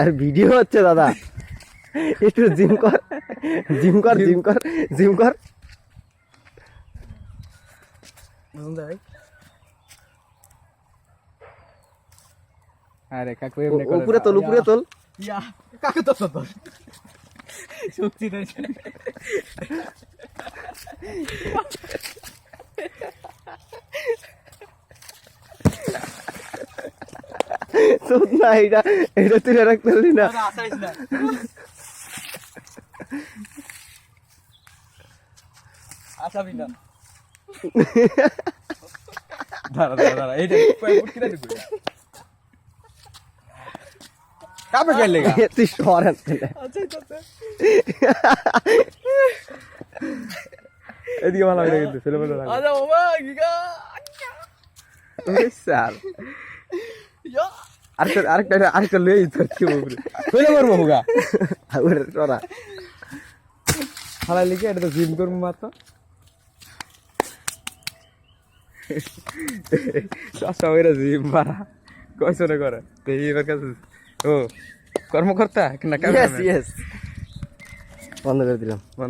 আর video হচ্ছে দাদা, একটু জিম কর, জিম কর, জিম কর, জিম কর। আরে কাকু এমনি করে উপরে তোল, উপরে তোল। ইয়া কাকু তো তো শক্তি নাই চোদ না, এটা এটা তুলে রাখতে পারলি না। আসাইস না আসাবি না দাঁড়া দাঁড়া দাঁড়া এইটা কয় ফুট কিনা ঢুকবে কাবে গেলে গা তুই সরেন। এদিকে ভালো লাগে কিন্তু ছেলে বলে লাগে আচ্ছা বাবা গিগা স্যার আরেকটা লই তোর কি বলবি কইলে মারবো হুগা ওরে সরা। হালাই লিখে এটা তো জিম করবো মাত্র সব এরা জিম মারা কয়সনে করে দেখি এবার কাছে ও কর্মকর্তা না ইয়েস ইয়েস, বন্ধ করে দিলাম। বন্ধ